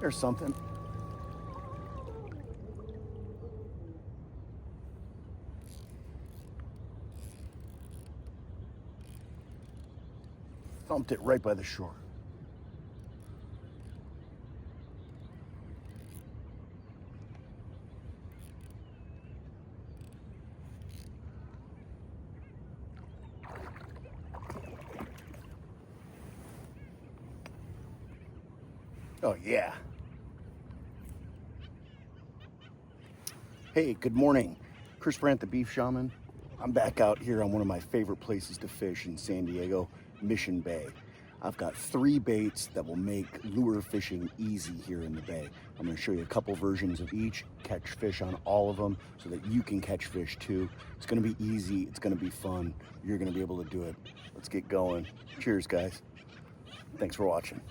There's something. Thumped it right by the shore. Oh yeah. Hey, good morning. Chris Brandt, the Beefshaman. I'm back out here on one of my favorite places to fish in San Diego, Mission Bay. I've got 3 baits that will make lure fishing easy here in the bay. I'm going to show you a couple versions of each, catch fish on all of them so that you can catch fish too. It's going to be easy, it's going to be fun. You're going to be able to do it. Let's get going. Cheers, guys. Thanks for watching.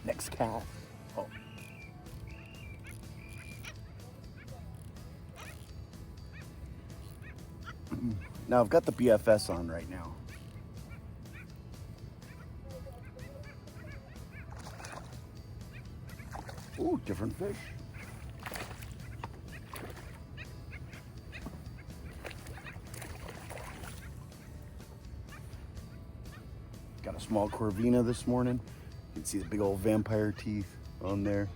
Next cast. Oh. Now I've got the BFS on right now. Ooh, different fish. Got a small Corvina this morning. You can see the big old vampire teeth on there.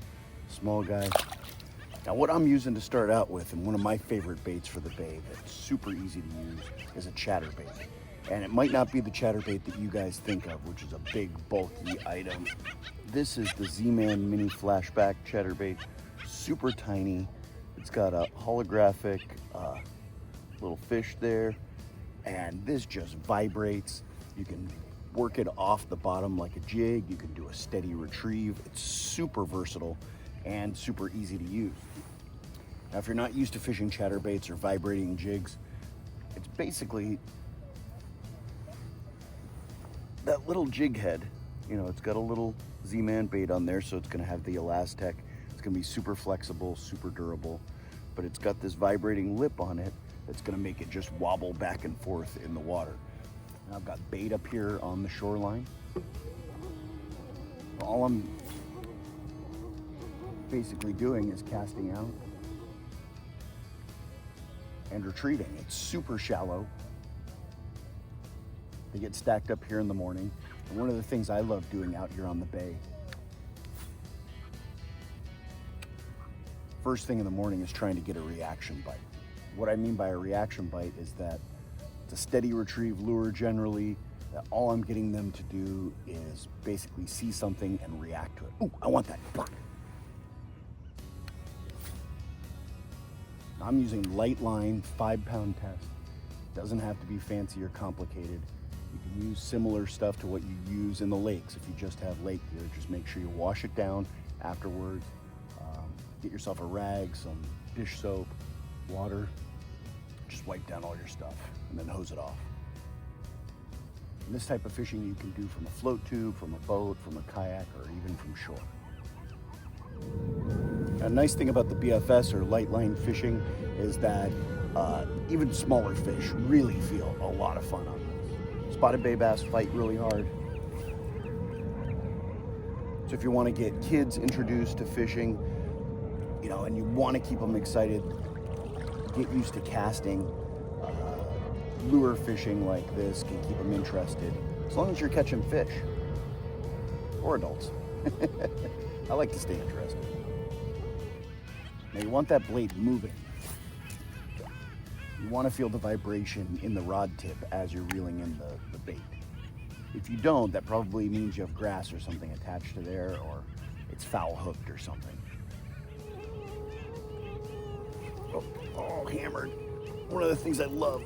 Small guy. Now what I'm using to start out with, and one of my favorite baits for the bay that's super easy to use, is a chatterbait. And it might not be the chatterbait that you guys think of, which is a big bulky item. This is the Zman mini flashback chatterbait. Super tiny. It's got a holographic little fish there. And this just vibrates. You can work it off the bottom like a jig. You can do a steady retrieve. It's super versatile and super easy to use. Now, if you're not used to fishing chatterbaits or vibrating jigs, it's basically that little jig head. You know, it's got a little Z-Man bait on there, so it's gonna have the Elastec. It's gonna be super flexible, super durable, but it's got this vibrating lip on it that's gonna make it just wobble back and forth in the water. Now I've got bait up here on the shoreline. All I'm basically doing is casting out and retreating. It's super shallow. They get stacked up here in the morning. And one of the things I love doing out here on the bay, first thing in the morning, is trying to get a reaction bite. What I mean by a reaction bite is that it's a steady retrieve lure generally. That all I'm getting them to do is basically see something and react to it. Ooh, I want that. I'm using light line, 5-pound test. Doesn't have to be fancy or complicated. You can use similar stuff to what you use in the lakes. If you just have lake gear, just make sure you wash it down afterwards. Get yourself a rag, some dish soap, water. Just wipe down all your stuff and then hose it off. And this type of fishing you can do from a float tube, from a boat, from a kayak, or even from shore. A nice thing about the BFS or light line fishing is that even smaller fish really feel a lot of fun on this. Spotted bay bass fight really hard. So if you want to get kids introduced to fishing, you know, and you want to keep them excited, get used to casting, lure fishing like this can keep them interested, as long as you're catching fish or adults. I like to stay interested. Now you want that blade moving. You want to feel the vibration in the rod tip as you're reeling in the bait. If you don't, that probably means you have grass or something attached to there, or it's foul hooked or something. Oh, hammered. One of the things I love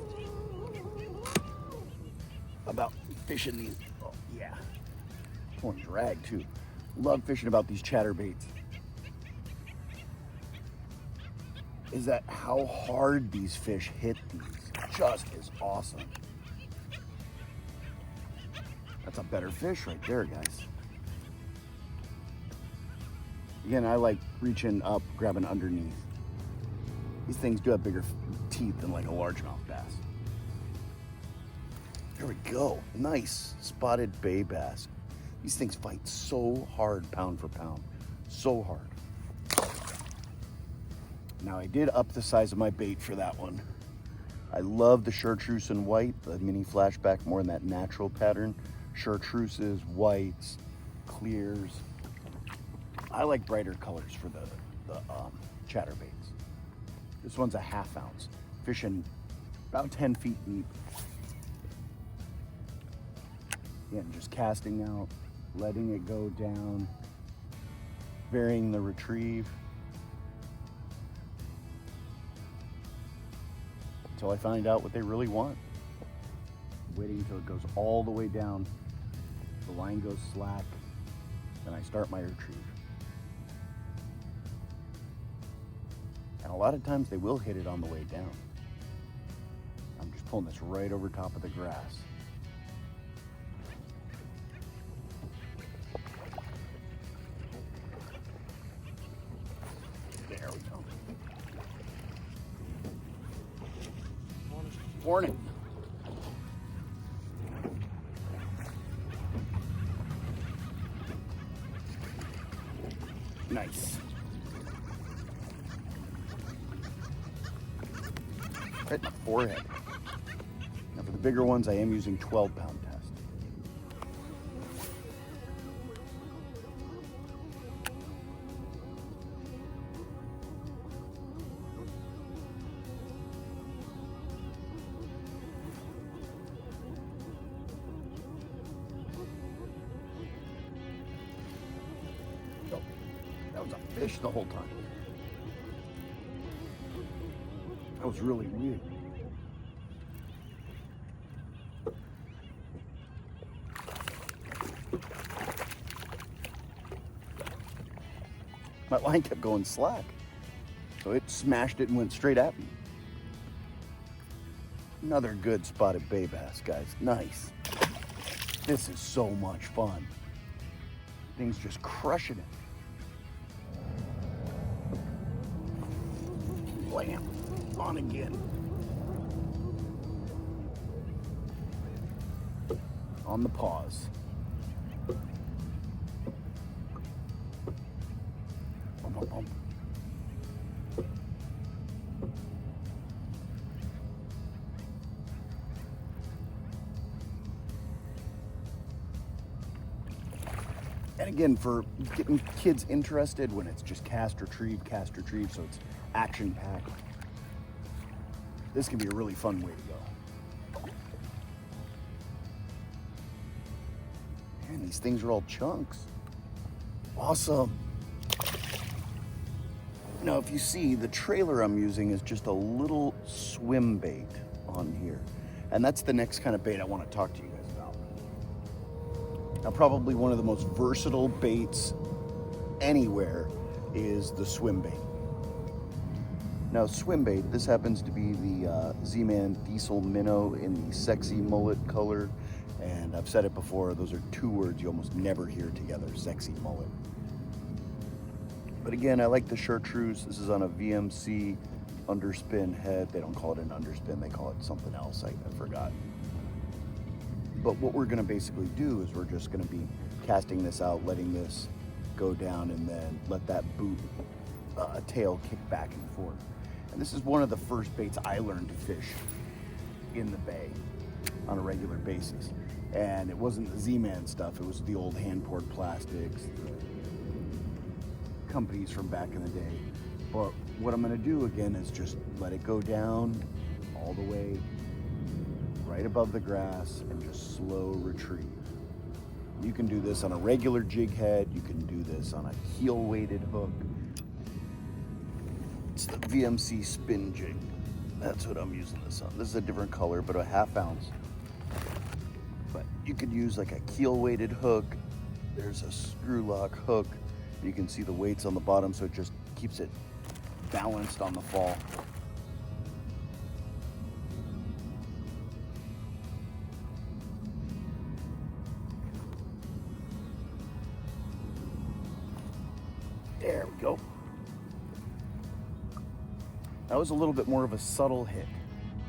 about fishing these, oh yeah, oh, drag too. Love fishing about these chatterbaits is that how hard these fish hit these. Just is awesome. That's a better fish right there, guys. Again, I like reaching up, grabbing underneath. These things do have bigger teeth than like a largemouth bass. There we go. Nice spotted bay bass. These things fight so hard, pound for pound. So hard. Now I did up the size of my bait for that one. I love the Chartreuse in white, the mini flashback, more in that natural pattern. Chartreuses, whites, clears. I like brighter colors for the chatterbaits. This one's a 1/2 ounce, fishing about 10 feet deep. Again, just casting out, letting it go down, varying the retrieve until I find out what they really want. Waiting until it goes all the way down, the line goes slack, then I start my retrieve. And a lot of times they will hit it on the way down. I'm just pulling this right over top of the grass. There we go. Morning. Nice. Right in the forehead. Now for the bigger ones, I am using 12-pound test. Oh, that was a fish the whole time. That was really weird. My line kept going slack, so it smashed it and went straight at me. Another good spotted bay bass, guys. Nice. This is so much fun. Thing's just crushing it. Blam. On again. On the pause. Bump, bump, bump. And again, for getting kids interested when it's just cast, retrieve, so it's action-packed. This can be a really fun way to go. Man, these things are all chunks. Awesome. Now, if you see, the trailer I'm using is just a little swim bait on here. And that's the next kind of bait I want to talk to you guys about. Now, probably one of the most versatile baits anywhere is the swim bait. Now, swim bait, this happens to be the Zman Diesel Minnow in the sexy mullet color. And I've said it before, those are two words you almost never hear together, sexy mullet. But again, I like the Chartreuse. This is on a VMC underspin head. They don't call it an underspin, they call it something else, I forgot. But what we're gonna basically do is we're just gonna be casting this out, letting this go down, and then let that boot tail kick back and forth. And this is one of the first baits I learned to fish in the bay on a regular basis. And it wasn't the Z-Man stuff, it was the old hand-poured plastics, the companies from back in the day. But what I'm gonna do again is just let it go down all the way right above the grass and just slow retrieve. You can do this on a regular jig head, you can do this on a heel-weighted hook. It's the VMC spin jig. That's what I'm using this on. This is a different color, but a 1/2 ounce. But you could use like a keel-weighted hook. There's a screw lock hook. You can see the weights on the bottom, so it just keeps it balanced on the fall. There we go. That was a little bit more of a subtle hit.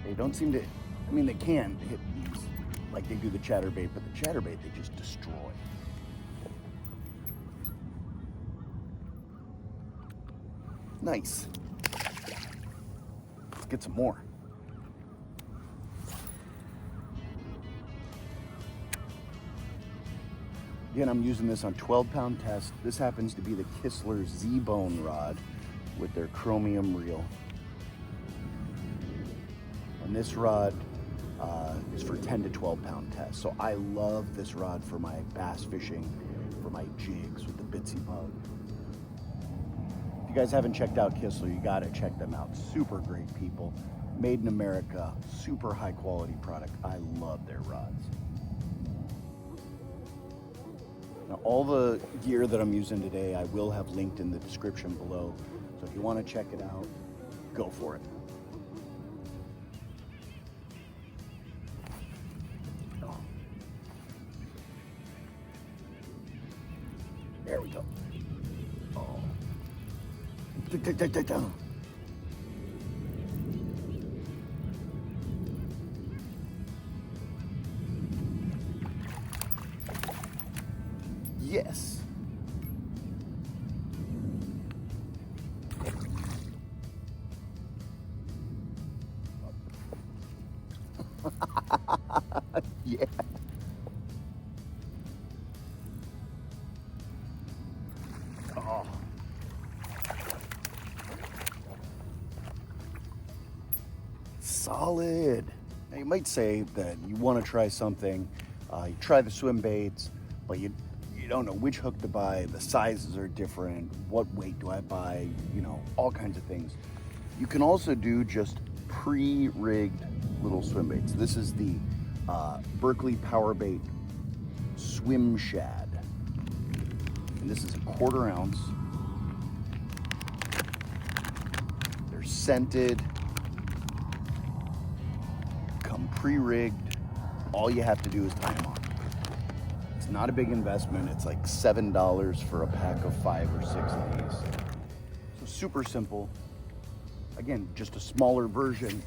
They don't seem to, I mean, they can hit these like they do the chatterbait, but the chatterbait they just destroy. Nice. Let's get some more. Again, I'm using this on 12-pound test. This happens to be the Kistler Z-Bone rod with their chromium reel. And this rod is for 10 to 12-pound tests. So I love this rod for my bass fishing, for my jigs with the Bitsy Bug. If you guys haven't checked out Kistler, you gotta check them out. Super great people. Made in America, super high quality product. I love their rods. Now, all the gear that I'm using today, I will have linked in the description below. So if you want to check it out, go for it. Oh. There we go. Oh. Yes. Yeah. Oh. Solid. Now you might say that you want to try something, you try the swim baits, but you don't know which hook to buy, the sizes are different, what weight do I buy, you know, all kinds of things. You can also do just pre-rigged little swim baits. This is the Berkeley Power Bait Swim Shad. And this is a 1/4 ounce. They're scented, come pre-rigged. All you have to do is tie them on. Not a big investment. It's like $7 for a pack of 5 or 6 of these. So super simple. Again, just a smaller version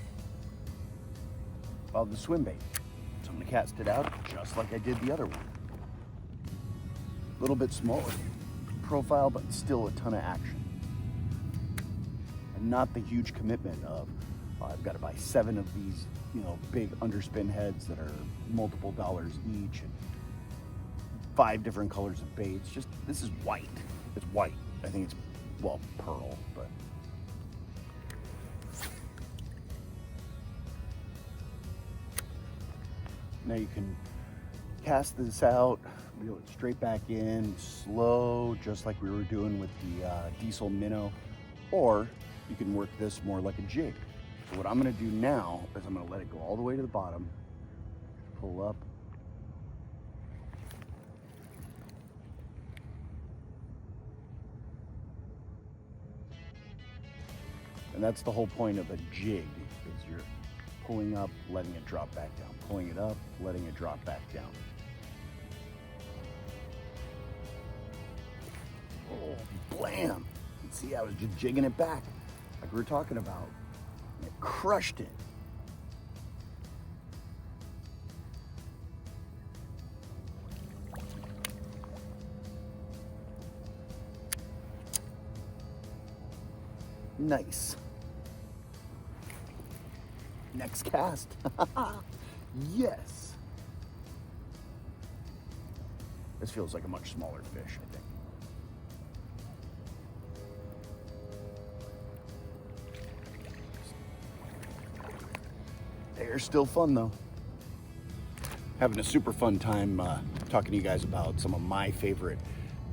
of the swim bait. So I'm gonna cast it out just like I did the other one. A little bit smaller profile, but still a ton of action. And not the huge commitment of, I've got to buy 7 of these, you know, big underspin heads that are multiple dollars each. And 5 different colors of baits. Just, this is white. It's white. I think it's, well, pearl, but. Now you can cast this out, reel it straight back in, slow, just like we were doing with the diesel Minnow, or you can work this more like a jig. So what I'm gonna do now is I'm gonna let it go all the way to the bottom, pull up, and that's the whole point of a jig, is you're pulling up, letting it drop back down, pulling it up, letting it drop back down. Oh, blam! You can see I was just jigging it back, like we were talking about. And it crushed it. Nice. Next cast. Yes. This feels like a much smaller fish, I think. They're still fun though. Having a super fun time talking to you guys about some of my favorite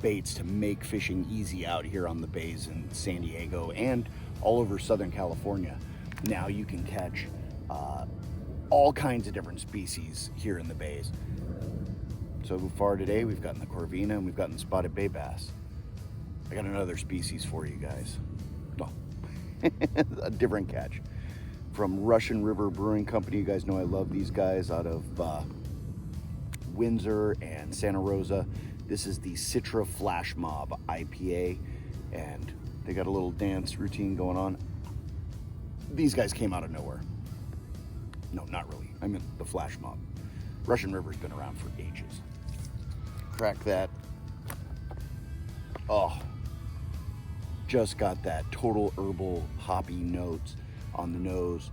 baits to make fishing easy out here on the bays in San Diego and all over Southern California. Now you can catch all kinds of different species here in the bays. So far today we've gotten the Corvina and we've gotten the spotted bay bass. I got another species for you guys. Well, A different catch from Russian River Brewing Company. You guys know I love these guys out of Windsor and Santa Rosa. This is the Citra Flash Mob IPA, and they got a little dance routine going on. These guys came out of nowhere. No, not really. I mean the Flash Mob. Russian River's been around for ages. Crack that. Oh, just got that total herbal hoppy notes on the nose.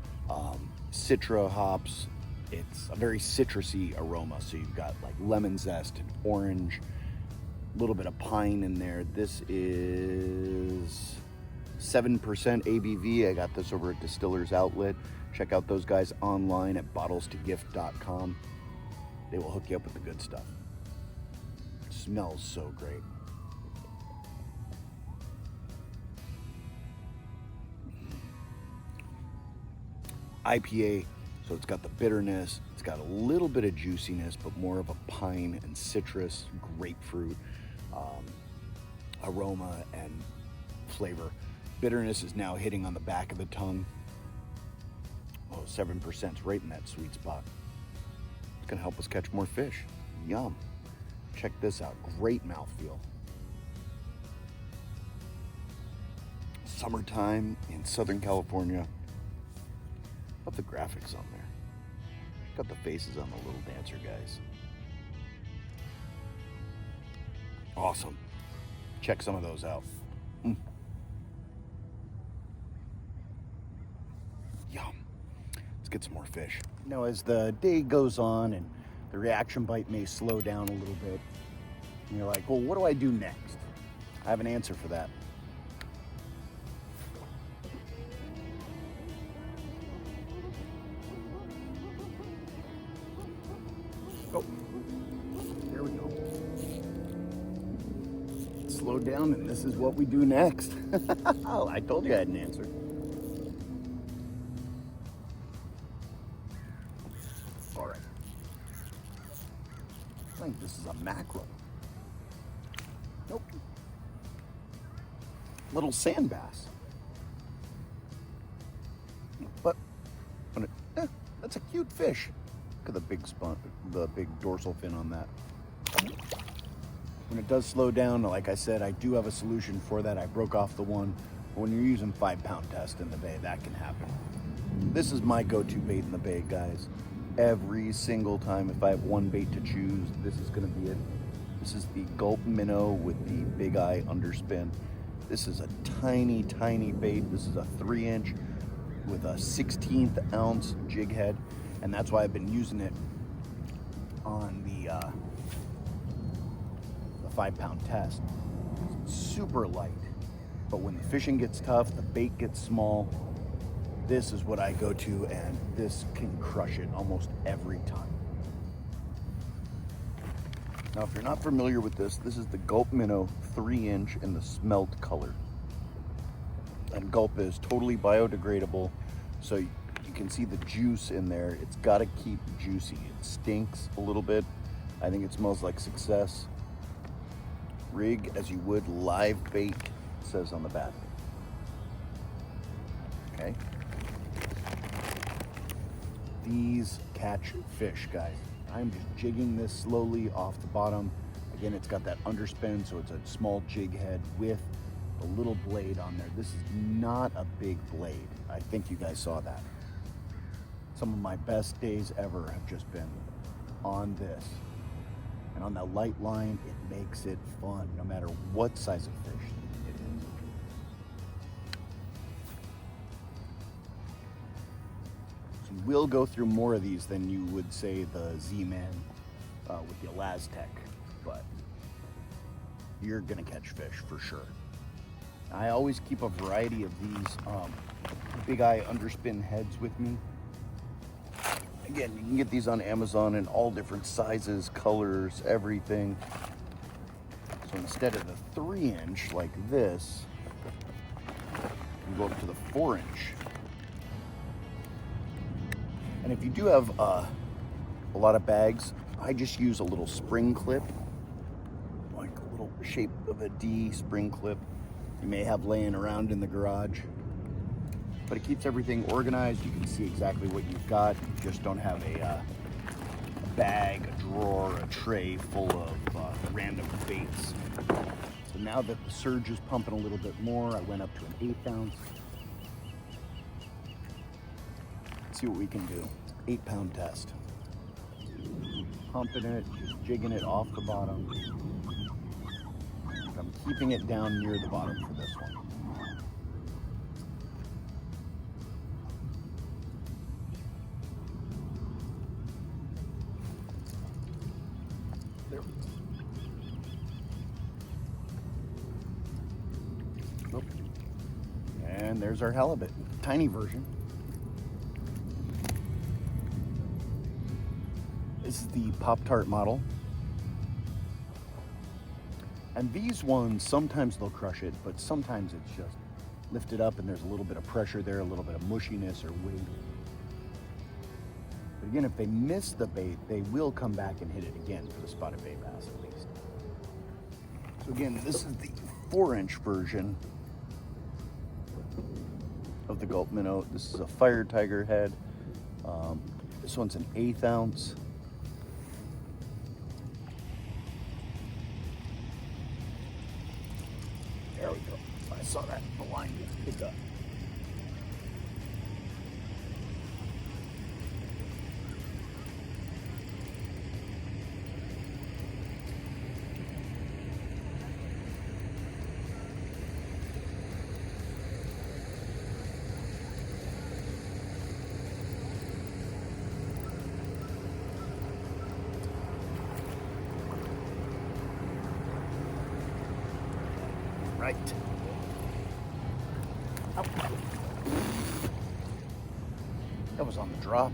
Citra hops. It's a very citrusy aroma. So you've got like lemon zest and orange, a little bit of pine in there. This is 7% ABV. I got this over at Distiller's Outlet. Check out those guys online at bottlestogift.com. They will hook you up with the good stuff. It smells so great. IPA, so it's got the bitterness, it's got a little bit of juiciness, but more of a pine and citrus, grapefruit aroma and flavor. Bitterness is now hitting on the back of the tongue. Oh, 7% is right in that sweet spot. It's gonna help us catch more fish. Yum. Check this out, great mouthfeel. Summertime in Southern California. Love the graphics on there. Got the faces on the little dancer guys. Awesome. Check some of those out. Yum. Let's get some more fish. Now, as the day goes on and the reaction bite may slow down a little bit, and you're like, well, what do I do next? I have an answer for that. Oh, there we go. Slow down, and this is what we do next. Oh, I told you I had an answer. All right. I think this is a mackerel. Nope. Little sand bass. But that's a cute fish. Look at the big dorsal fin on that. When it does slow down, like I said, I do have a solution for that. I broke off the one. But when you're using 5-pound test in the bay, that can happen. This is my go-to bait in the bay, guys. Every single time, if I have one bait to choose, this is gonna be it. This is the Gulp Minnow with the big eye underspin. This is a tiny, tiny bait. This is a 3-inch with a 1/16 ounce jig head. And that's why I've been using it on the 5-pound test. It's super light, but when the fishing gets tough, the bait gets small, this is what I go to, and this can crush it almost every time. Now, if you're not familiar with this, this is the Gulp Minnow 3-inch in the Smelt color. And Gulp is totally biodegradable, so you can see the juice in there. It's got to keep juicy. It stinks a little bit. I think it smells like success. Rig as you would live bait, it says on the back. Okay. These catch fish, guys. I'm just jigging this slowly off the bottom. Again, it's got that underspin, so it's a small jig head with a little blade on there. This is not a big blade. I think you guys saw that. Some of my best days ever have just been on this. And on that light line, it makes it fun, no matter what size of fish it is. So you will go through more of these than you would say the Zman with the Elastec, but you're gonna catch fish for sure. I always keep a variety of these big eye underspin heads with me. Again, you can get these on Amazon in all different sizes, colors, everything. So instead of the 3-inch like this, you go up to the 4-inch. And if you do have a lot of bags, I just use a little spring clip, like a little shape of a D spring clip you may have laying around in the garage. but it keeps everything organized. You can see exactly what you've got. You just don't have a bag, a drawer, a tray full of random baits. So now that the surge is pumping a little bit more, I went up to an 1/8 ounce. Let's see what we can do. 8-pound test. Pumping it, just jigging it off the bottom. I'm keeping it down near the bottom for this one. There we go. Oh. And there's our halibut, tiny version. This is the Pop-Tart model. And these ones, sometimes they'll crush it, but sometimes it's just lifted up and there's a little bit of pressure there, a little bit of mushiness or weight. But again, if they miss the bait, they will come back and hit it again for the spotted bay bass at least. So again, this is the 4-inch version of the Gulp minnow. This is a fire tiger head. This one's an 1/8 ounce. There we go. I saw that. The line just picked up. Right. Up. That was on the drop.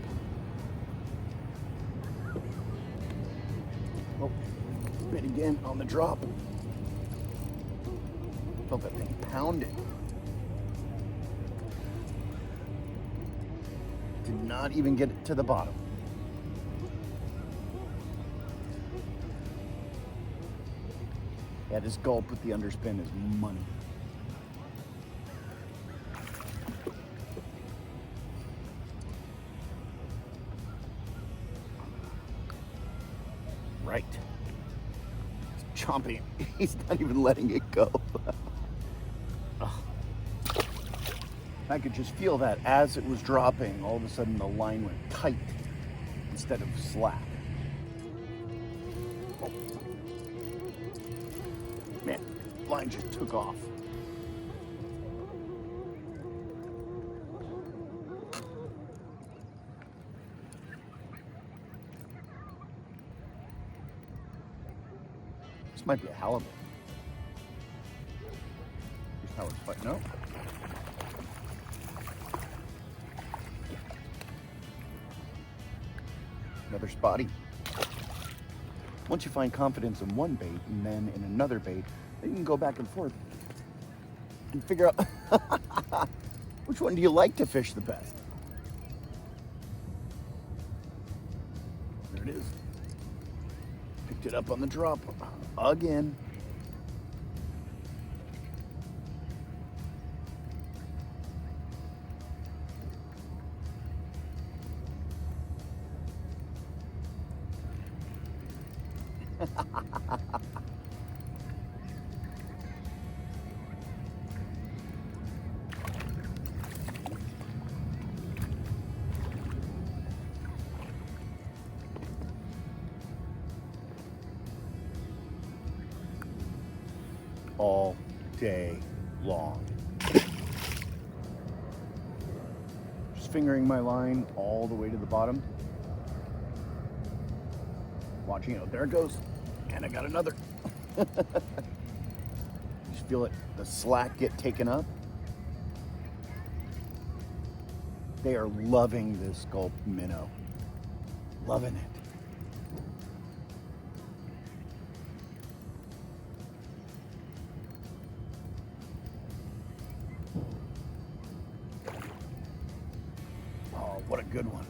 Oh, bit again on the drop. Felt that thing pounded. Did not even get it to the bottom. Yeah, this Gulp with the underspin is money. Right. He's chomping. He's not even letting it go. I could just feel that as it was dropping, all of a sudden the line went tight instead of slack. Man, line just took off. This might be a halibut. Here's how it's fighting. No. Another spotty. Once you find confidence in one bait and then in another bait, then you can go back and forth and figure out which one do you like to fish the best. There it is. Picked it up on the drop again. All day long. Just fingering my line all the way to the bottom. Watching it. There it goes. And I got another. Just feel it, the slack get taken up. They are loving this Gulp minnow. Loving it. Oh, what a good one.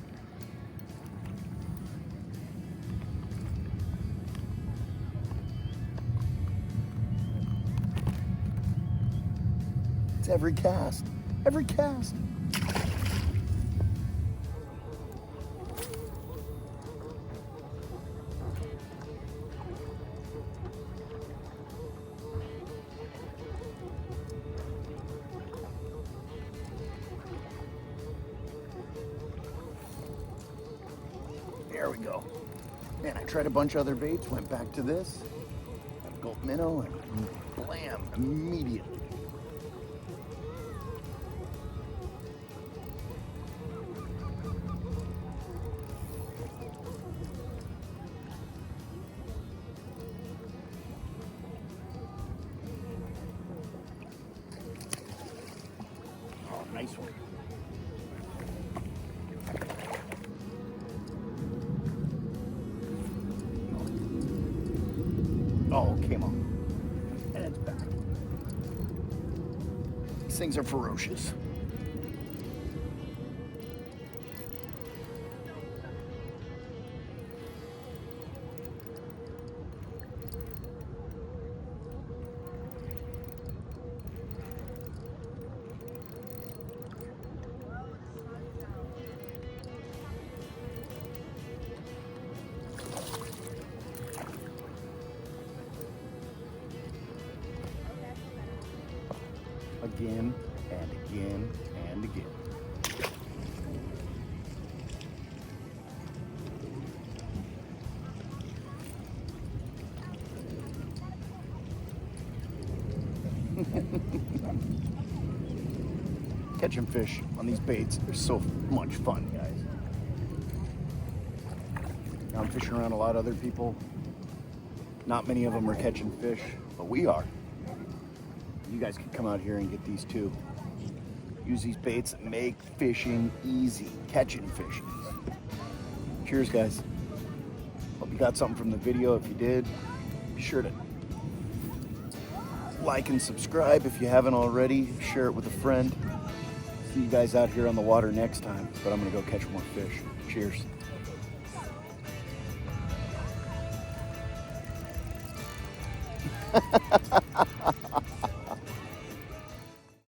It's every cast. Every cast. we go. Man, I tried a bunch of other baits, went back to this. Gulp Minnow, and blam, immediately. Oh, nice one. Oh, came on. And it's back. These things are ferocious. Again and again and again. Catching fish on these baits are so much fun, guys. Now I'm fishing around a lot of other people. Not many of them are catching fish, but we are. You guys can come out here and get these too. Use these baits and make fishing easy, catching fish easy. Cheers, guys. Hope you got something from the video. If you did, be sure to like and subscribe if you haven't already. Share it with a friend. See you guys out here on the water next time, but I'm gonna go catch more fish. Cheers.